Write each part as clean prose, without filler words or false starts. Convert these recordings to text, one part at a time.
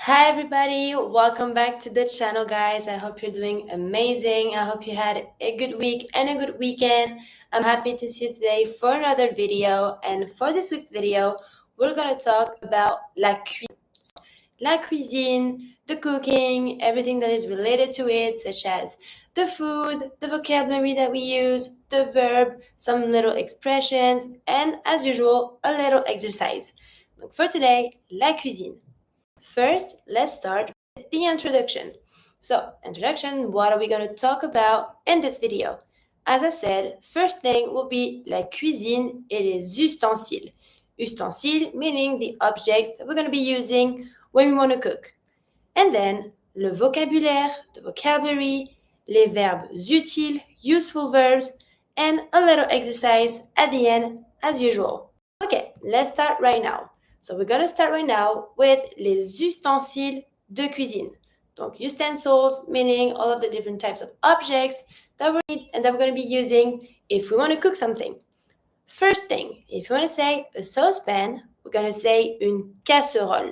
Hi, everybody. Welcome back to the channel, guys. I hope you're doing amazing. I hope you had a good week and a good weekend. I'm happy to see you today for another video. And for this week's video, we're going to talk about la cuisine, the cooking, everything that is related to it, such as the food, the vocabulary that we use, the verb, some little expressions, and as usual, a little exercise. Donc for today, la cuisine. First, let's start with the introduction. So, introduction, what are we going to talk about in this video? As I said, first thing will be la cuisine et les ustensiles. Ustensiles meaning the objects that we're going to be using when we want to cook. And then, le vocabulaire, the vocabulary, les verbes utiles, useful verbs, and a little exercise at the end as usual. Okay, let's start right now. So we're going to start right now with les ustensiles de cuisine. Donc utensils meaning all of the different types of objects that we need and that we're going to be using if we want to cook something. First thing, if you want to say a saucepan, we're going to say une casserole.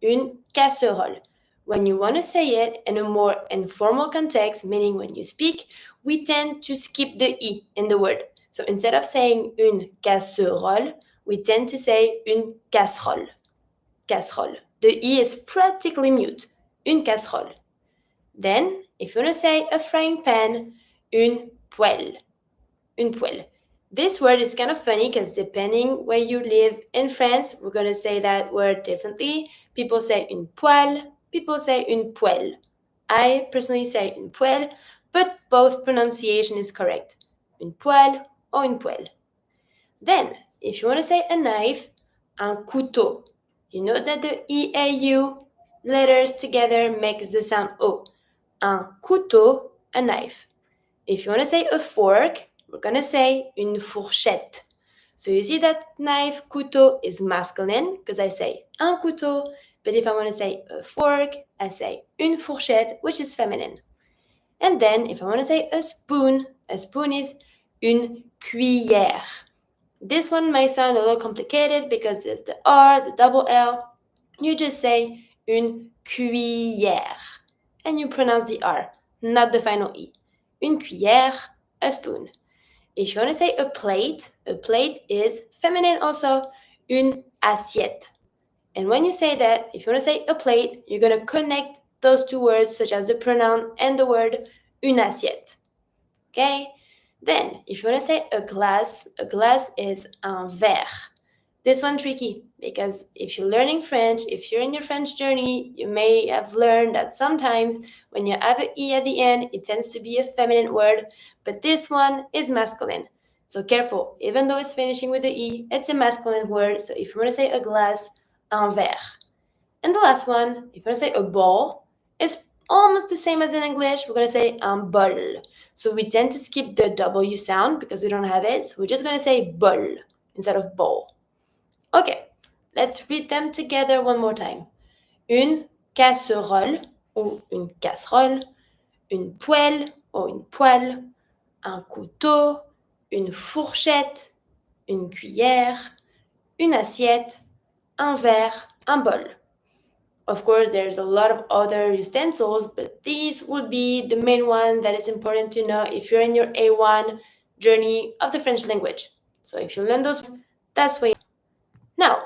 Une casserole. When you want to say it in a more informal context, meaning when you speak, we tend to skip the E in the word. So instead of saying une casserole, we tend to say une casserole. Casserole. The E is practically mute. Une casserole. Then, if you want to say a frying pan, une poêle. Une poêle. This word is kind of funny because depending where you live in France, we're going to say that word differently. People say une poêle, people say une poêle. I personally say une poêle, but both pronunciation is correct. Une poêle or une poêle. Then, if you want to say a knife, un couteau. You know that the E-A-U letters together makes the sound O. Un couteau, a knife. If you want to say a fork, we're going to say une fourchette. So you see that knife, couteau, is masculine because I say un couteau. But if I want to say a fork, I say une fourchette, which is feminine. And then if I want to say a spoon is une cuillère. This one might sound a little complicated because there's the R, the double L. You just say une cuillère. And you pronounce the R, not the final E. Une cuillère, a spoon. If you want to say a plate is feminine also, une assiette. And when you say that, if you want to say a plate, you're going to connect those two words, such as the pronoun and the word une assiette. Okay? Then, if you want to say a glass is un verre. This one tricky because if you're learning French, if you're in your French journey, you may have learned that sometimes when you have an E at the end, it tends to be a feminine word, but this one is masculine. So careful, even though it's finishing with an E, it's a masculine word. So if you want to say a glass, un verre. And the last one, if you want to say a bowl, it's almost the same as in English. We're going to say un bol. So we tend to skip the W sound because we don't have it. So we're just going to say bol instead of bowl. Okay, let's read them together one more time. Une casserole ou une casserole, une poêle ou une poêle, un couteau, une fourchette, une cuillère, une assiette, un verre, un bol. Of course, there's a lot of other utensils, but these would be the main one that is important to know if you're in your A1 journey of the French language. So if you learn those, that's why. Now,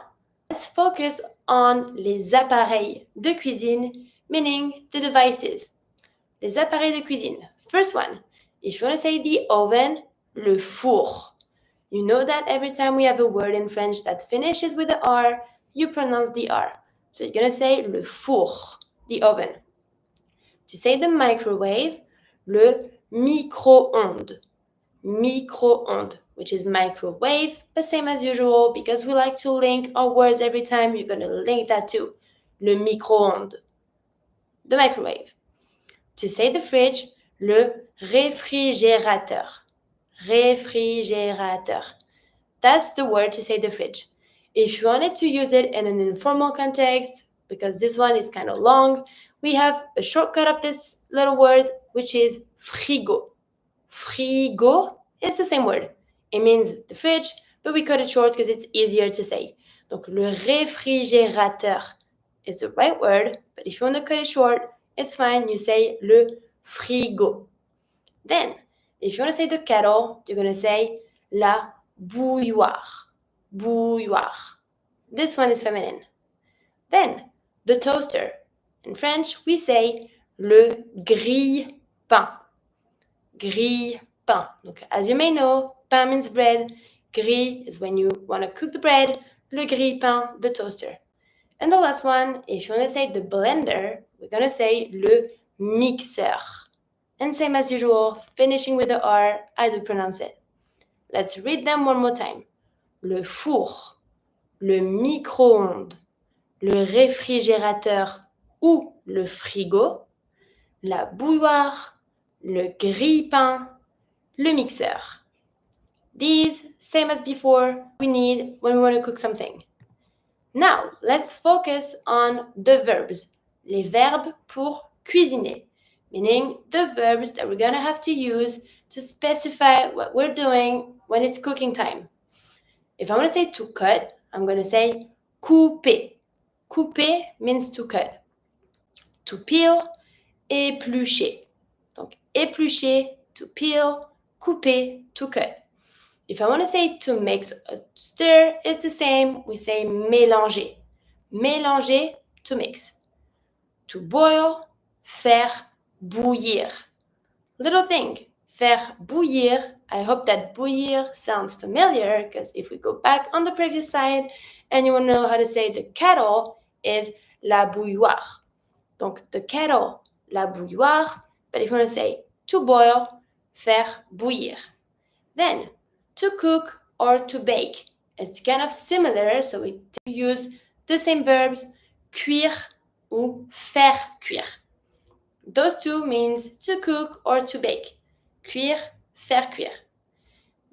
let's focus on les appareils de cuisine, meaning the devices. Les appareils de cuisine. First one, if you want to say the oven, le four. You know that every time we have a word in French that finishes with the R, you pronounce the R. So you're going to say le four, the oven. To say the microwave, le micro-ondes. Micro-ondes, which is microwave, the same as usual because we like to link our words every time. You're going to link that to le micro-ondes, the microwave. To say the fridge, le réfrigérateur. Réfrigérateur. That's the word to say the fridge. If you wanted to use it in an informal context, because this one is kind of long, we have a shortcut of this little word, which is frigo. Frigo is the same word. It means the fridge, but we cut it short because it's easier to say. Donc, le réfrigérateur. is the right word, but if you want to cut it short, it's fine. You say le frigo. Then, if you want to say the kettle, you're going to say la bouilloire. Bouilloire. This one is feminine. Then, the toaster. In French, we say le grille-pain. Grille-pain. Donc, as you may know, pain means bread. Grille is when you want to cook the bread. Le grille-pain, the toaster. And the last one, if you want to say the blender, we're going to say le mixeur. And same as usual, finishing with the R, I do pronounce it. Let's read them one more time. Le four, le micro-ondes, le réfrigérateur ou le frigo, la bouilloire, le grille-pain, le mixeur. These, same as before, we need when we want to cook something. Now, let's focus on the verbs, les verbes pour cuisiner, meaning the verbs that we're going to have to use to specify what we're doing when it's cooking time. If I want to say to cut, I'm going to say couper. Couper means to cut. To peel, éplucher. Donc, éplucher, to peel, couper, to cut. If I want to say to mix or stir, it's the same. We say mélanger. Mélanger, to mix. To boil, faire bouillir. Little thing, faire bouillir. I hope that bouillir sounds familiar because if we go back on the previous slide and you want to know how to say the kettle is la bouilloire. Donc, the kettle, la bouilloire. But if you want to say to boil, faire bouillir. Then, to cook or to bake. It's kind of similar, so we use the same verbs, cuire ou faire cuire. Those two means to cook or to bake. Cuire, faire cuire.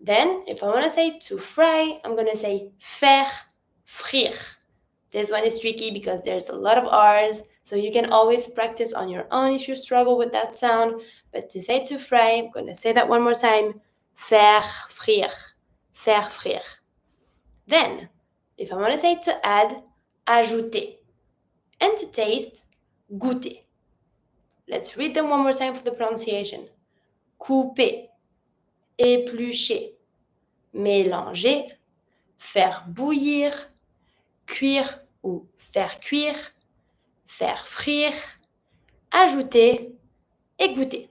Then, if I want to say to fry, I'm going to say faire frire. This one is tricky because there's a lot of R's, so you can always practice on your own if you struggle with that sound. But to say to fry, I'm going to say that one more time. Faire frire. Faire frire. Then, if I want to say to add, ajouter. And to taste, goûter. Let's read them one more time for the pronunciation. Couper, éplucher, mélanger, faire bouillir, cuire ou faire cuire, faire frire, ajouter, et goûter.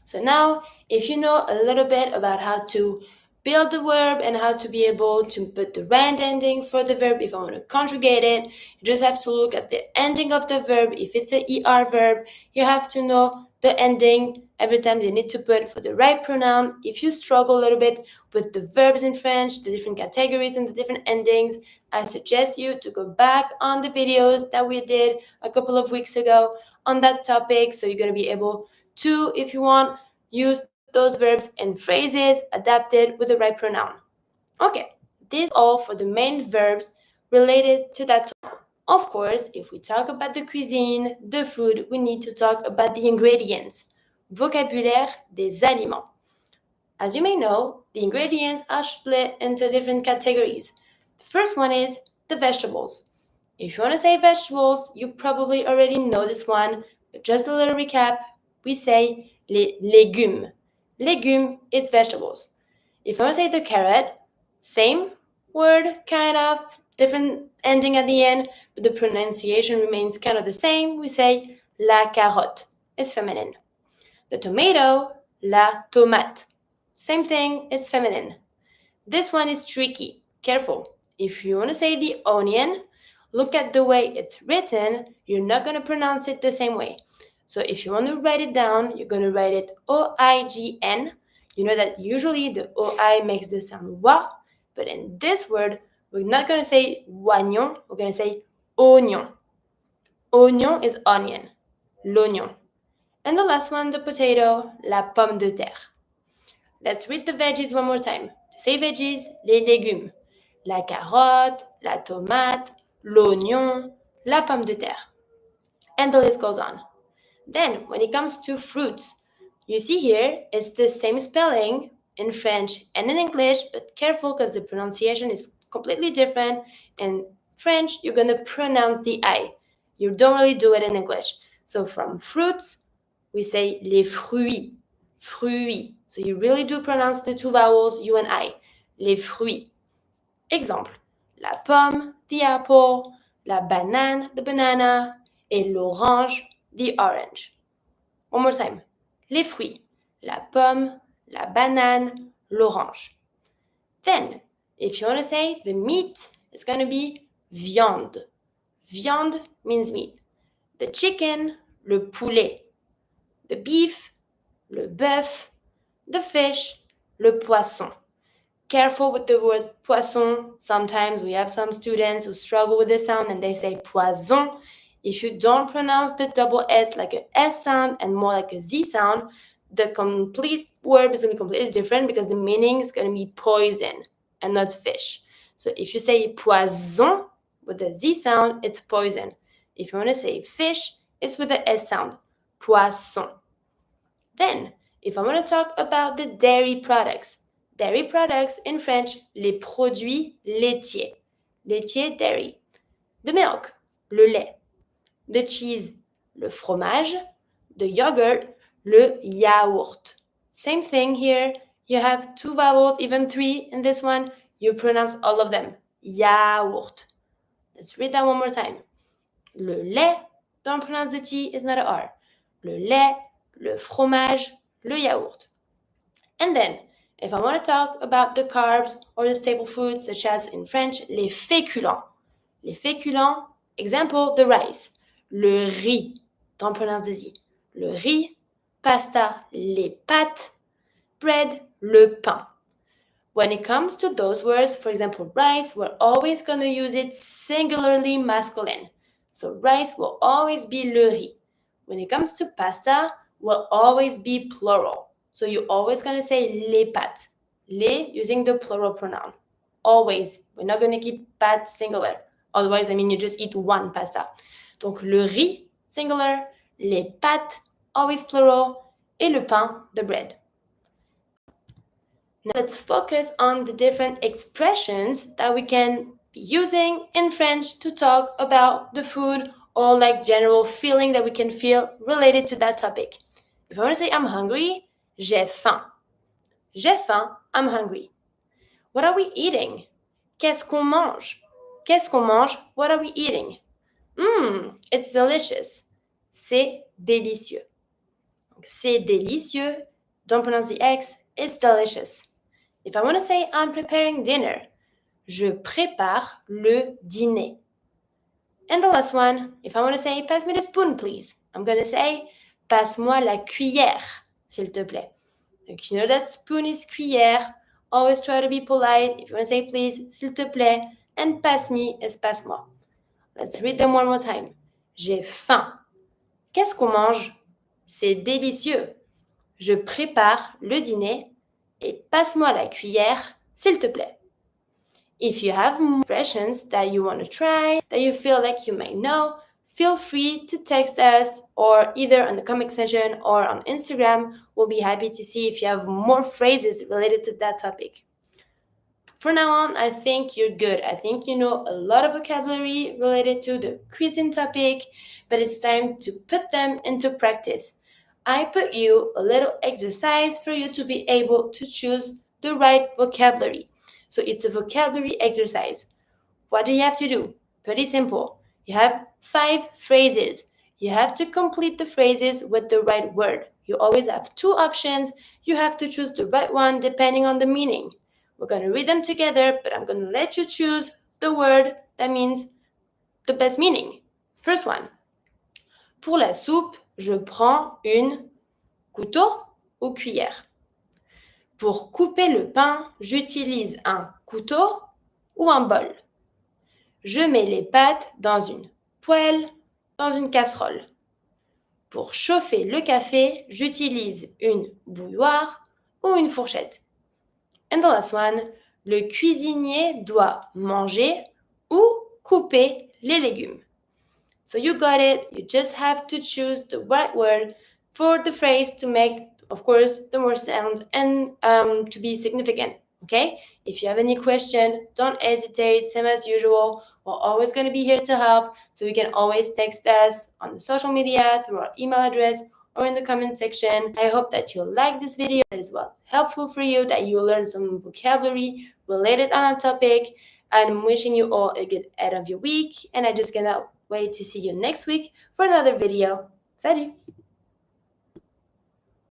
So now, if you know a little bit about how to build the verb and how to be able to put the right ending for the verb, if I want to conjugate it, you just have to look at the ending of the verb. If it's an ER verb, you have to know the ending every time you need to put for the right pronoun. If you struggle a little bit with the verbs in French, the different categories and the different endings, I suggest you to go back on the videos that we did a couple of weeks ago on that topic, so you're going to be able to, if you want, use those verbs and phrases adapted with the right pronoun. Okay, this is all for the main verbs related to that topic. Of course, if we talk about the cuisine, the food, we need to talk about the ingredients. Vocabulaire des aliments. As you may know, the ingredients are split into different categories. The first one is the vegetables. If you want to say vegetables, you probably already know this one, but just a little recap, we say les légumes. Légumes is vegetables. If I want to say the carrot, same word, kind of, different ending at the end, but the pronunciation remains kind of the same. We say la carotte. It's feminine. The tomato, la tomate. Same thing, it's feminine. This one is tricky. Careful. If you want to say the onion, look at the way it's written. You're not going to pronounce it the same way. So if you want to write it down, you're going to write it O-I-G-N. You know that usually the O-I makes the sound wa, but in this word, we're not going to say oignon. We're going to say oignon. Oignon is onion, l'oignon. And the last one, the potato, la pomme de terre. Let's read the veggies one more time. To say veggies, les légumes. La carotte, la tomate, l'oignon, la pomme de terre. And the list goes on. Then, when it comes to fruits, you see here, it's the same spelling in French and in English, but careful because the pronunciation is completely different. And French, you're going to pronounce the I. You don't really do it in English. So from fruits, we say les fruits. Fruits. So you really do pronounce the two vowels, U and I. Les fruits. Exemple, la pomme, the apple, la banane, the banana, et l'orange, the orange. One more time. Les fruits, la pomme, la banane, l'orange. Then, if you want to say the meat, it's going to be viande. Viande means meat. The chicken, le poulet. The beef, le bœuf. The fish, le poisson. Careful with the word poisson. Sometimes we have some students who struggle with the sound and they say poison. If you don't pronounce the double S like a S sound and more like a Z sound, the complete word is going to be completely different because the meaning is going to be poison and not fish. So if you say poison with the Z sound, it's poison. If you want to say fish, it's with the S sound, poisson. Then, if I want to talk about the dairy products in French, les produits laitiers. Laitier, dairy. The milk, le lait. The cheese, le fromage. The yogurt, le yaourt. Same thing here. You have two vowels, even three in this one. You pronounce all of them. Yaourt. Let's read that one more time. Le lait, don't pronounce the T, it's not an R. Le lait, le fromage, le yaourt. And then, if I want to talk about the carbs or the staple foods, such as in French, les féculents. Les féculents, example, the rice. Le riz, don't pronounce the Z. Le riz, pasta, les pâtes, bread, le pain. When it comes to those words, for example, rice, we're always going to use it singularly masculine. So rice will always be le riz. When it comes to pasta, will always be plural. So you're always going to say les pâtes. Les using the plural pronoun. Always. We're not going to keep pâtes singular. Otherwise, you just eat one pasta. Donc le riz, singular, les pâtes, always plural, et le pain, the bread. Now let's focus on the different expressions that we can be using in French to talk about the food or like general feeling that we can feel related to that topic. If I want to say I'm hungry, j'ai faim. J'ai faim, I'm hungry. What are we eating? Qu'est-ce qu'on mange? Qu'est-ce qu'on mange? What are we eating? It's delicious. C'est délicieux. C'est délicieux. Don't pronounce the X. It's delicious. If I want to say I'm preparing dinner, je prépare le dîner. And the last one, if I want to say pass me the spoon, please, I'm going to say passe-moi la cuillère, s'il te plaît. Donc, you know that spoon is cuillère. Always try to be polite. If you want to say please, s'il te plaît, and passe me is passe-moi. Let's read them one more time. J'ai faim. Qu'est-ce qu'on mange? C'est délicieux. Je prépare le dîner et passe-moi la cuillère, s'il te plaît. If you have more expressions that you want to try, that you feel like you may know, feel free to text us or either on the comment section or on Instagram. We'll be happy to see if you have more phrases related to that topic. For now on, I think you're good. I think you know a lot of vocabulary related to the cuisine topic, but it's time to put them into practice. I put you a little exercise for you to be able to choose the right vocabulary. So it's a vocabulary exercise. What do you have to do? Pretty simple. You have 5 phrases. You have to complete the phrases with the right word. You always have 2 options. You have to choose the right one depending on the meaning. We're going to read them together, but I'm going to let you choose the word that means the best meaning. First one. Pour la soupe, je prends une couteau ou cuillère. Pour couper le pain, j'utilise un couteau ou un bol. Je mets les pâtes dans une poêle, dans une casserole. Pour chauffer le café, j'utilise une bouilloire ou une fourchette. And the last one, le cuisinier doit manger ou couper les légumes. So you got it. You just have to choose the right word for the phrase to make, of course, the more sound and to be significant. Okay? If you have any question, don't hesitate. Same as usual. We're always going to be here to help, so you can always text us on the social media, through our email address, or in the comment section. I hope that you'll like this video, that is well helpful for you, that you'll learn some vocabulary related on a topic. I'm wishing you all a good end of your week, and I just cannot wait to see you next week for another video. Salut!